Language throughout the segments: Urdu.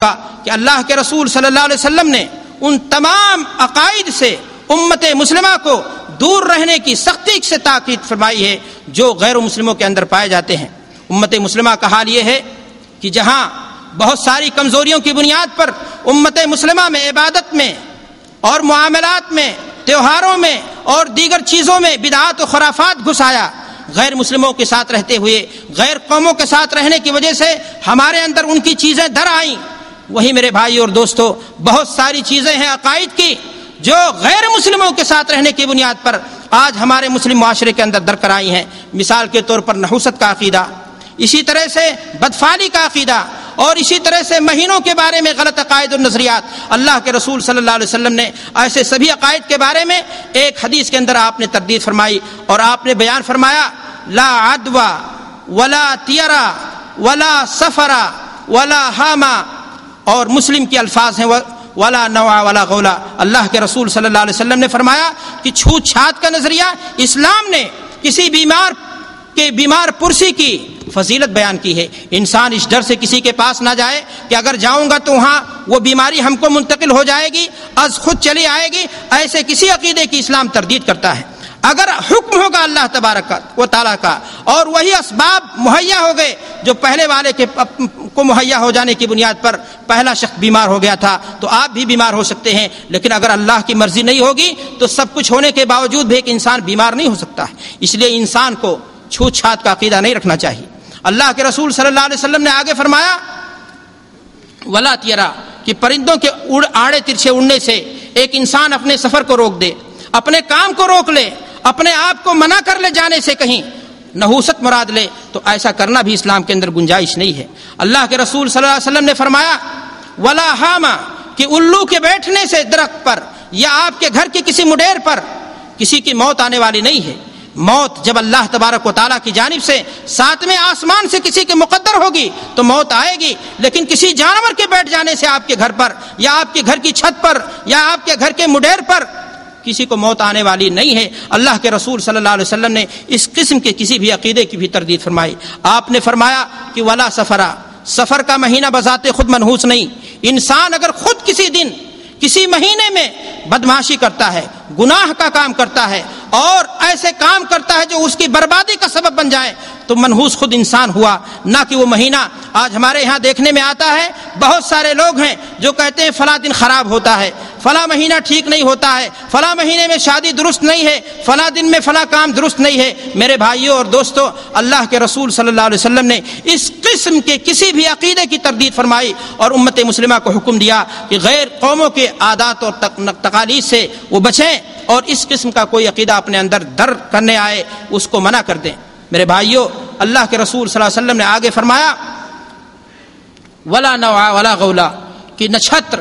کہ اللہ کے رسول صلی اللہ علیہ وسلم نے ان تمام عقائد سے امت مسلمہ کو دور رہنے کی سختی سے تاکید فرمائی ہے جو غیر مسلموں کے اندر پائے جاتے ہیں۔ امت مسلمہ کا حال یہ ہے کہ جہاں بہت ساری کمزوریوں کی بنیاد پر امت مسلمہ میں عبادت میں اور معاملات میں، تہواروں میں اور دیگر چیزوں میں بدعات و خرافات گھس آیا، غیر مسلموں کے ساتھ رہتے ہوئے غیر قوموں کے ساتھ رہنے کی وجہ سے ہمارے اندر ان کی چیزیں در آئیں، وہی میرے بھائی اور دوستو بہت ساری چیزیں ہیں عقائد کی جو غیر مسلموں کے ساتھ رہنے کی بنیاد پر آج ہمارے مسلم معاشرے کے اندر درکر آئی ہیں۔ مثال کے طور پر نحوست کا عقیدہ، اسی طرح سے بدفعلی کا عقیدہ، اور اسی طرح سے مہینوں کے بارے میں غلط عقائد اور نظریات۔ اللہ کے رسول صلی اللہ علیہ وسلم نے ایسے سبھی عقائد کے بارے میں ایک حدیث کے اندر آپ نے تردید فرمائی اور آپ نے بیان فرمایا لا عدوى ولا طیرا ولا سفرا ولا حاما، اور مسلم کے الفاظ ہیں ولا نوع ولا غولا۔ اللہ کے رسول صلی اللہ علیہ وسلم نے فرمایا کہ چھوت چھات کا نظریہ اسلام نے کسی بیمار پرسی کی فضیلت بیان کی ہے۔ انسان اس ڈر سے کسی کے پاس نہ جائے کہ اگر جاؤں گا تو وہاں وہ بیماری ہم کو منتقل ہو جائے گی، از خود چلی آئے گی، ایسے کسی عقیدے کی اسلام تردید کرتا ہے۔ اگر حکم ہوگا اللہ تبارک و تعالیٰ کا اور وہی اسباب مہیا ہو گئے جو پہلے والے کو مہیا ہو جانے کی بنیاد پر پہلا شخص بیمار ہو گیا تھا تو آپ بھی بیمار ہو سکتے ہیں، لیکن اگر اللہ کی مرضی نہیں ہوگی تو سب کچھ ہونے کے باوجود بھی ایک انسان بیمار نہیں ہو سکتا ہے۔ اس لیے انسان کو چھوت چھات کا عقیدہ نہیں رکھنا چاہیے۔ اللہ کے رسول صلی اللہ علیہ وسلم نے آگے فرمایا ولا طیرا، کہ پرندوں کے آڑے ترچھے اڑنے سے ایک انسان اپنے سفر کو روک دے، اپنے کام کو روک لے، اپنے آپ کو منع کر لے جانے سے کہیں نحوست مراد لے، تو ایسا کرنا بھی اسلام کے اندر گنجائش نہیں ہے۔ اللہ کے رسول صلی اللہ علیہ وسلم نے فرمایا ولا حاما، کہ الو کے بیٹھنے سے درخت پر یا آپ کے گھر کی کسی مڈیر پر کسی کی موت آنے والی نہیں ہے۔ موت جب اللہ تبارک و تعالیٰ کی جانب سے ساتویں آسمان سے کسی کے مقدر ہوگی تو موت آئے گی، لیکن کسی جانور کے بیٹھ جانے سے آپ کے گھر پر یا آپ کے گھر کی چھت پر یا آپ کے گھر کے مڈیر پر کسی کو موت آنے والی نہیں ہے۔ اللہ کے رسول صلی اللہ علیہ وسلم نے اس قسم کے کسی بھی عقیدے کی بھی تردید فرمائی۔ آپ نے فرمایا کہ ولا سفرا، سفر کا مہینہ بذات خود منحوس نہیں۔ انسان اگر خود کسی دن کسی مہینے میں بدمعاشی کرتا ہے، گناہ کا کام کرتا ہے اور ایسے کام کرتا ہے جو اس کی بربادی کا سبب بن جائے تو منحوس خود انسان ہوا، نہ کہ وہ مہینہ۔ آج ہمارے یہاں دیکھنے میں آتا ہے بہت سارے لوگ ہیں جو کہتے ہیں فلاں دن خراب ہوتا ہے، فلاں مہینہ ٹھیک نہیں ہوتا ہے، فلاں مہینے میں شادی درست نہیں ہے، فلاں دن میں فلاں کام درست نہیں ہے۔ میرے بھائیوں اور دوستو، اللہ کے رسول صلی اللہ علیہ وسلم نے اس قسم کے کسی بھی عقیدے کی تردید فرمائی اور امت مسلمہ کو حکم دیا کہ غیر قوموں کے عادات اور تقالید سے وہ بچیں اور اس قسم کا کوئی عقیدہ اپنے اندر در کرنے آئے اس کو منع کر دیں۔ میرے بھائیوں، اللہ کے رسول صلی اللہ علیہ وسلم نے آگے فرمایا ولا نوع ولا غولا، کہ نچھتر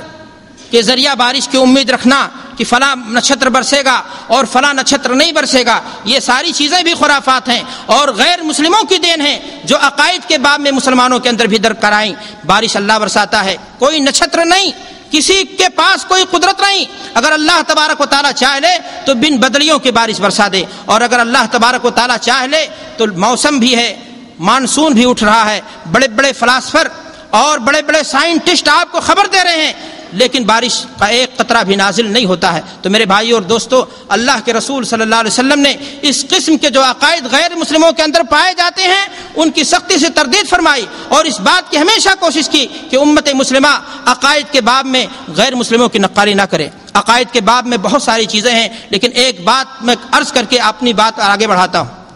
کے ذریعہ بارش کی امید رکھنا کہ فلاں نچھتر برسے گا اور فلاں نچھتر نہیں برسے گا، یہ ساری چیزیں بھی خرافات ہیں اور غیر مسلموں کی دین ہیں جو عقائد کے باب میں مسلمانوں کے اندر بھی در کرائیں۔ بارش اللہ برساتا ہے، کوئی نچھتر نہیں، کسی کے پاس کوئی قدرت نہیں۔ اگر اللہ تبارک و تعالیٰ چاہ لے تو بن بدلیوں کی بارش برسا دے، اور اگر اللہ تبارک و تعالیٰ چاہ لے تو موسم بھی ہے، مانسون بھی اٹھ رہا ہے۔ بڑے بڑے فلاسفر اور بڑے بڑے سائنٹسٹ آپ کو خبر دے رہے ہیں، لیکن بارش کا ایک قطرہ بھی نازل نہیں ہوتا ہے۔ تو میرے بھائی اور دوستو، اللہ کے رسول صلی اللہ علیہ وسلم نے اس قسم کے جو عقائد غیر مسلموں کے اندر پائے جاتے ہیں ان کی سختی سے تردید فرمائی اور اس بات کی ہمیشہ کوشش کی کہ امت مسلمہ عقائد کے باب میں غیر مسلموں کی نقالی نہ کرے۔ عقائد کے باب میں بہت ساری چیزیں ہیں، لیکن ایک بات میں عرض کر کے اپنی بات آگے بڑھاتا ہوں۔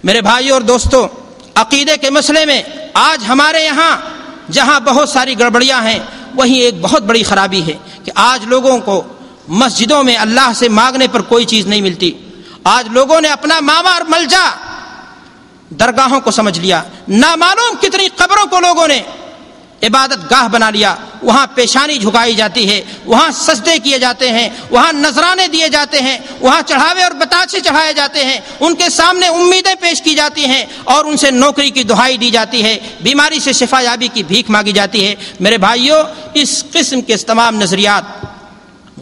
میرے بھائی اور دوستو، عقیدے کے مسئلے میں آج ہمارے یہاں جہاں بہت ساری گڑبڑیاں ہیں وہیں ایک بہت بڑی خرابی ہے کہ آج لوگوں کو مسجدوں میں اللہ سے مانگنے پر کوئی چیز نہیں ملتی۔ آج لوگوں نے اپنا ماما اور ملجا درگاہوں کو سمجھ لیا، نامعلوم کتنی قبروں کو لوگوں نے عبادت گاہ بنا لیا۔ وہاں پیشانی جھکائی جاتی ہے، وہاں سجدے کیے جاتے ہیں، وہاں نذرانے دیے جاتے ہیں، وہاں چڑھاوے اور بتاچے چڑھائے جاتے ہیں، ان کے سامنے امیدیں پیش کی جاتی ہیں اور ان سے نوکری کی دہائی دی جاتی ہے، بیماری سے شفا یابی کی بھیک مانگی جاتی ہے۔ میرے بھائیوں، اس قسم کے تمام نظریات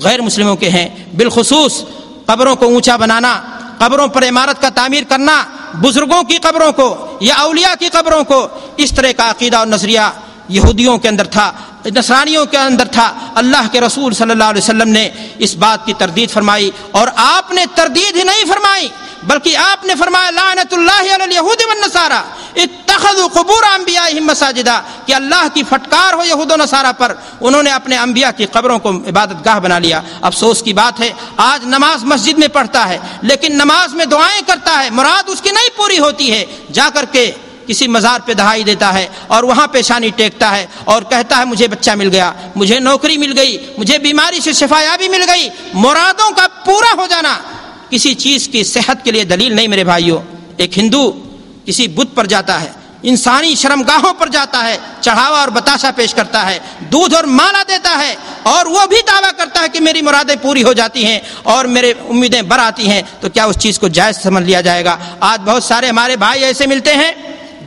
غیر مسلموں کے ہیں۔ بالخصوص قبروں کو اونچا بنانا، قبروں پر عمارت کا تعمیر کرنا، بزرگوں کی قبروں کو یا اولیاء کی قبروں کو، اس طرح کا عقیدہ اور نظریہ یہودیوں کے اندر تھا۔ نصرانیوں کے اندر تھا، اللہ کے رسول صلی اللہ علیہ وسلم نے اس بات کی تردید فرمائی، اور آپ نے تردید ہی نہیں فرمائی بلکہ آپ نے فرمایا لعنت اللہ علی الیہود والنصارى اتخذوا قبور انبیائہم مساجدا، کہ اللہ کی پھٹکار ہو یہود و نصارہ پر، انہوں نے اپنے انبیاء کی قبروں کو عبادت گاہ بنا لیا۔ افسوس کی بات ہے آج نماز مسجد میں پڑھتا ہے لیکن نماز میں دعائیں کرتا ہے، مراد اس کی نہیں پوری ہوتی ہے، جا کر کے کسی مزار پہ دہائی دیتا ہے اور وہاں پیشانی ٹیکتا ہے اور کہتا ہے مجھے بچہ مل گیا، مجھے نوکری مل گئی، مجھے بیماری سے شفایابی مل گئی۔ مرادوں کا پورا ہو جانا کسی چیز کی صحت کے لیے دلیل نہیں میرے بھائیوں۔ ایک ہندو کسی بت پر جاتا ہے، انسانی شرمگاہوں پر جاتا ہے، چڑھاوا اور بتاشا پیش کرتا ہے، دودھ اور مالا دیتا ہے، اور وہ بھی دعویٰ کرتا ہے کہ میری مرادیں پوری ہو جاتی ہیں اور میرے امیدیں بر آتی ہیں، تو کیا اس چیز کو جائز سمجھ لیا جائے گا؟ آج بہت سارے ہمارے بھائی ایسے ملتے ہیں،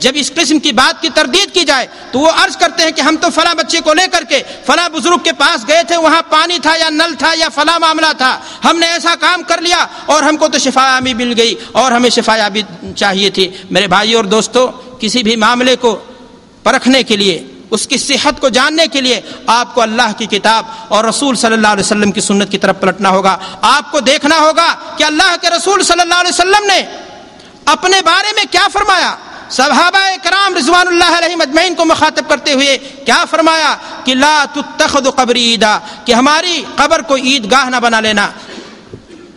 جب اس قسم کی بات کی تردید کی جائے تو وہ عرض کرتے ہیں کہ ہم تو فلاں بچے کو لے کر کے فلاں بزرگ کے پاس گئے تھے، وہاں پانی تھا یا نل تھا یا فلاں معاملہ تھا، ہم نے ایسا کام کر لیا اور ہم کو تو شفایابی مل گئی اور ہمیں شفایابی چاہیے تھی۔ میرے بھائیو اور دوستو، کسی بھی معاملے کو پرکھنے کے لیے، اس کی صحت کو جاننے کے لیے آپ کو اللہ کی کتاب اور رسول صلی اللہ علیہ وسلم کی سنت کی طرف پلٹنا ہوگا۔ آپ کو دیکھنا ہوگا کہ اللہ کے رسول صلی اللہ علیہ وسلم نے اپنے بارے میں کیا فرمایا، صحابہ کرام رضوان اللہ علیہم اجمعین کو مخاطب کرتے ہوئے کیا فرمایا کہ لا تتخذ قبری عیدا، کہ ہماری قبر کو عید گاہ نہ بنا لینا۔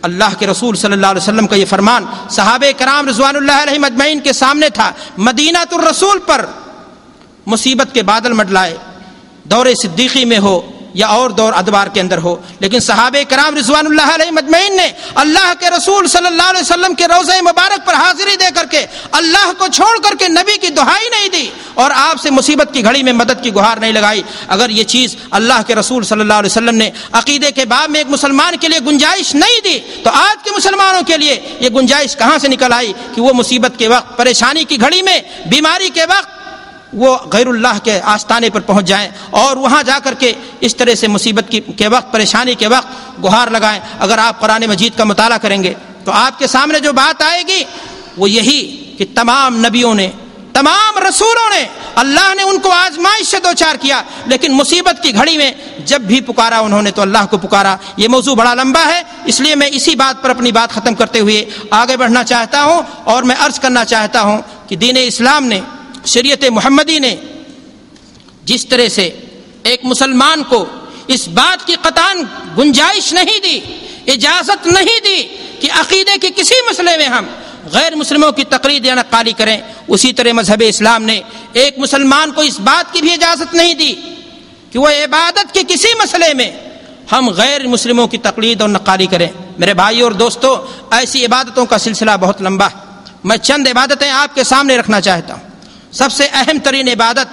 اللہ کے رسول صلی اللہ علیہ وسلم کا یہ فرمان صحابہ کرام رضوان اللہ علیہم اجمعین کے سامنے تھا۔ مدینہ الرسول پر مصیبت کے بادل منڈلائے، دور صدیقی میں ہو یا اور دور ادوار کے اندر ہو، لیکن صحابہ کرام رضوان اللہ علیہ مجمعین نے اللہ کے رسول صلی اللہ علیہ وسلم کے روضہ مبارک پر حاضری دے کر کے اللہ کو چھوڑ کر کے نبی کی دہائی نہیں دی اور آپ سے مصیبت کی گھڑی میں مدد کی گہار نہیں لگائی۔ اگر یہ چیز اللہ کے رسول صلی اللہ علیہ وسلم نے عقیدے کے باب میں ایک مسلمان کے لیے گنجائش نہیں دی تو آج کے مسلمانوں کے لیے یہ گنجائش کہاں سے نکل آئی کہ وہ مصیبت کے وقت، پریشانی کی گھڑی میں، بیماری کے وقت وہ غیر اللہ کے آستانے پر پہنچ جائیں اور وہاں جا کر کے اس طرح سے مصیبت کے وقت، پریشانی کے وقت گہار لگائیں۔ اگر آپ قرآن مجید کا مطالعہ کریں گے تو آپ کے سامنے جو بات آئے گی وہ یہی کہ تمام نبیوں نے، تمام رسولوں نے، اللہ نے ان کو آزمائش سے دوچار کیا، لیکن مصیبت کی گھڑی میں جب بھی پکارا انہوں نے تو اللہ کو پکارا۔ یہ موضوع بڑا لمبا ہے، اس لیے میں اسی بات پر اپنی بات ختم کرتے ہوئے آگے بڑھنا چاہتا ہوں اور میں عرض کرنا چاہتا ہوں کہ دین اسلام نے، شریعت محمدی نے جس طرح سے ایک مسلمان کو اس بات کی قطعاً گنجائش نہیں دی، اجازت نہیں دی کہ عقیدے کے کسی مسئلے میں ہم غیر مسلموں کی تقلید یا نقالی کریں، اسی طرح مذہب اسلام نے ایک مسلمان کو اس بات کی بھی اجازت نہیں دی کہ وہ عبادت کے کسی مسئلے میں ہم غیر مسلموں کی تقلید اور نقالی کریں۔ میرے بھائیو اور دوستو، ایسی عبادتوں کا سلسلہ بہت لمبا ہے، میں چند عبادتیں آپ کے سامنے رکھنا چاہتا ہوں۔ سب سے اہم ترین عبادت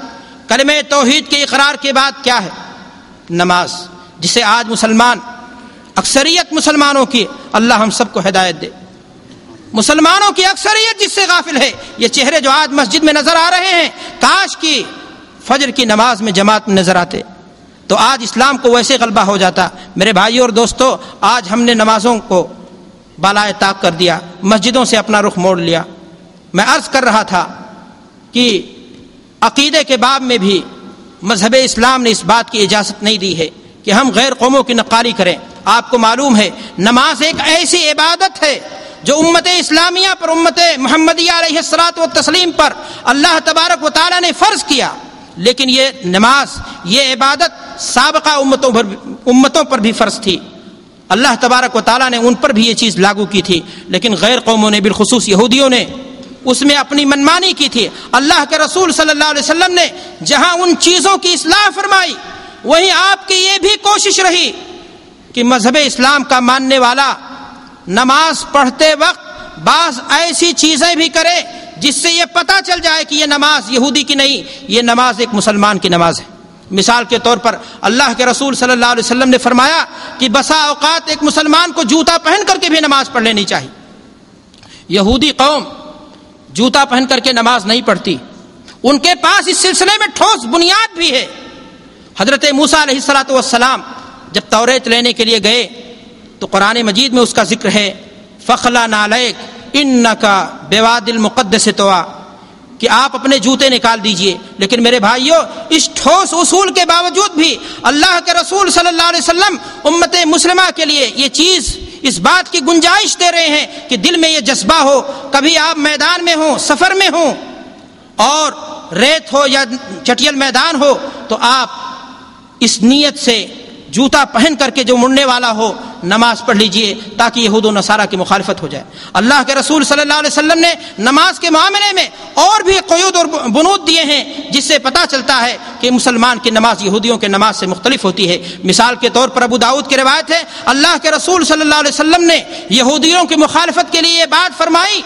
کلمہ توحید کے اقرار کے بعد کیا ہے؟ نماز، جسے آج مسلمان، اکثریت مسلمانوں کی، اللہ ہم سب کو ہدایت دے، مسلمانوں کی اکثریت جس سے غافل ہے۔ یہ چہرے جو آج مسجد میں نظر آ رہے ہیں، کاش کی فجر کی نماز میں جماعت میں نظر آتے تو آج اسلام کو ویسے غلبہ ہو جاتا۔ میرے بھائیو اور دوستو، آج ہم نے نمازوں کو بالائے طاق کر دیا، مسجدوں سے اپنا رخ موڑ لیا۔ میں عرض کر رہا تھا کہ عقیدے کے باب میں بھی مذہب اسلام نے اس بات کی اجازت نہیں دی ہے کہ ہم غیر قوموں کی نقالی کریں۔ آپ کو معلوم ہے نماز ایک ایسی عبادت ہے جو امت اسلامیہ پر، امت محمدیہ علیہ الصلوۃ والتسلیم پر اللہ تبارک و تعالی نے فرض کیا، لیکن یہ نماز، یہ عبادت سابقہ امتوں پر بھی فرض تھی، اللہ تبارک و تعالی نے ان پر بھی یہ چیز لاگو کی تھی، لیکن غیر قوموں نے، بالخصوص یہودیوں نے اس میں اپنی منمانی کی تھی۔ اللہ کے رسول صلی اللہ علیہ وسلم نے جہاں ان چیزوں کی اصلاح فرمائی، وہیں آپ کی یہ بھی کوشش رہی کہ مذہب اسلام کا ماننے والا نماز پڑھتے وقت بعض ایسی چیزیں بھی کرے جس سے یہ پتہ چل جائے کہ یہ نماز یہودی کی نہیں، یہ نماز ایک مسلمان کی نماز ہے۔ مثال کے طور پر اللہ کے رسول صلی اللہ علیہ وسلم نے فرمایا کہ بسا اوقات ایک مسلمان کو جوتا پہن کر کے بھی نماز پڑھ لینی چاہیے۔ یہودی قوم جوتا پہن کر کے نماز نہیں پڑھتی، ان کے پاس اس سلسلے میں ٹھوس بنیاد بھی ہے۔ حضرت موسیٰ علیہ الصلوۃ والسلام جب توریت لینے کے لیے گئے تو قرآن مجید میں اس کا ذکر ہے، فخلا نعلیک انک بواد المقدس طویٰ، کہ آپ اپنے جوتے نکال دیجئے، لیکن میرے بھائیوں اس ٹھوس اصول کے باوجود بھی اللہ کے رسول صلی اللہ علیہ وسلم امت مسلمہ کے لیے یہ چیز، اس بات کی گنجائش دے رہے ہیں کہ دل میں یہ جذبہ ہو، کبھی آپ میدان میں ہوں، سفر میں ہوں، اور ریت ہو یا چٹیل میدان ہو، تو آپ اس نیت سے جوتا پہن کر کے جو مڑنے والا ہو نماز پڑھ لیجئے تاکہ یہود و نصارہ کی مخالفت ہو جائے۔ اللہ کے رسول صلی اللہ علیہ وسلم نے نماز کے معاملے میں اور بھی قیود اور بنود دیے ہیں جس سے پتہ چلتا ہے کہ مسلمان کی نماز یہودیوں کے نماز سے مختلف ہوتی ہے۔ مثال کے طور پر ابو داؤد کی روایت ہے، اللہ کے رسول صلی اللہ علیہ وسلم نے یہودیوں کی مخالفت کے لیے یہ بات فرمائی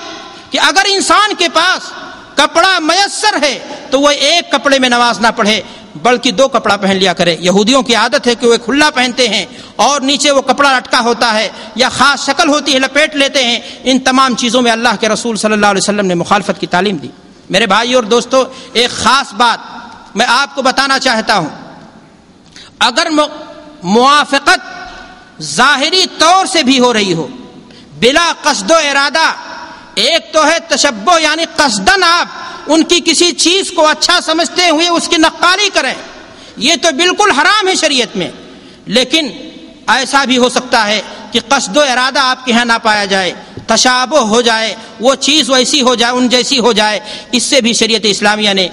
کہ اگر انسان کے پاس کپڑا میسر ہے تو وہ ایک کپڑے میں نماز نہ پڑھے بلکہ 2 کپڑا پہن لیا کرے۔ یہودیوں کی عادت ہے کہ وہ کھلا پہنتے ہیں اور نیچے وہ کپڑا لٹکا ہوتا ہے یا خاص شکل ہوتی ہے، لپیٹ لیتے ہیں۔ ان تمام چیزوں میں اللہ کے رسول صلی اللہ علیہ وسلم نے مخالفت کی تعلیم دی۔ میرے بھائی اور دوستو، ایک خاص بات میں آپ کو بتانا چاہتا ہوں، اگر موافقت ظاہری طور سے بھی ہو رہی ہو بلا قصد و ارادہ، ایک تو ہے تشبہ یعنی قصدن آپ ان کی کسی چیز کو اچھا سمجھتے ہوئے اس کی نقالی کریں، یہ تو بالکل حرام ہے شریعت میں، لیکن ایسا بھی ہو سکتا ہے کہ قصد و ارادہ آپ کے ہاں نہ پایا جائے، تشابہ ہو جائے، وہ چیز ویسی ہو جائے، ان جیسی ہو جائے، اس سے بھی شریعت اسلامیہ نے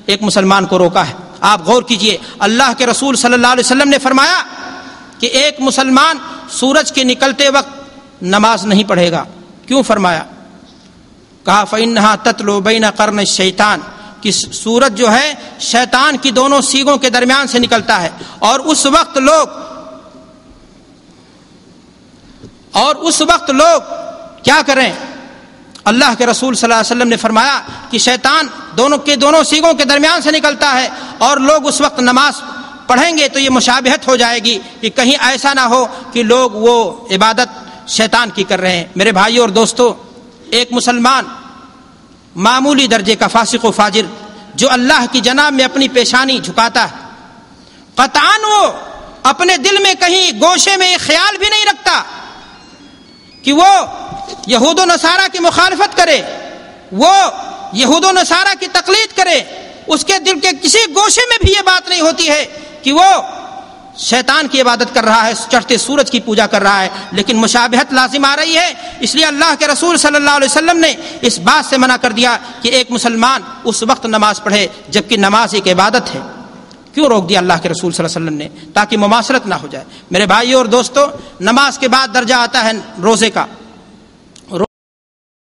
ایک مسلمان کو روکا ہے۔ آپ غور کیجئے، اللہ کے رسول صلی اللہ علیہ وسلم نے فرمایا کہ ایک مسلمان سورج کے نکلتے وقت نماز نہیں پڑھے گا۔ کیوں فرمایا؟ کہا فَإِنَّهَا تَتْلُو بَيْنَ قَرْنِ الشَّيْطَانِ، کہ سورج جو ہے شیطان کی دونوں سیگوں کے درمیان سے نکلتا ہے، اور اس وقت لوگ کیا کریں؟ اللہ کے رسول صلی اللہ علیہ وسلم نے فرمایا کہ شیطان دونوں سیگوں کے درمیان سے نکلتا ہے اور لوگ اس وقت نماز پڑھیں گے تو یہ مشابہت ہو جائے گی کہ کہیں ایسا نہ ہو کہ لوگ وہ عبادت شیطان کی کر رہے ہیں۔ میرے بھائیو اور دوستو، ایک مسلمان معمولی درجے کا فاسق و فاجر جو اللہ کی جناب میں اپنی پیشانی جھکاتا ہے، قطعاً وہ اپنے دل میں کہیں گوشے میں یہ خیال بھی نہیں رکھتا کہ وہ یہود و نصارہ کی مخالفت کرے، وہ یہود و نصارہ کی تقلید کرے، اس کے دل کے کسی گوشے میں بھی یہ بات نہیں ہوتی ہے کہ وہ شیطان کی عبادت کر رہا ہے، چڑھتے سورج کی پوجا کر رہا ہے، لیکن مشابہت لازم آ رہی ہے۔ اس لیے اللہ کے رسول صلی اللہ علیہ وسلم نے اس بات سے منع کر دیا کہ ایک مسلمان اس وقت نماز پڑھے جبکہ نماز ایک عبادت ہے۔ کیوں روک دیا اللہ کے رسول صلی اللہ علیہ وسلم نے؟ تاکہ مماثلت نہ ہو جائے۔ میرے بھائیو اور دوستو، نماز کے بعد درجہ آتا ہے روزے کا۔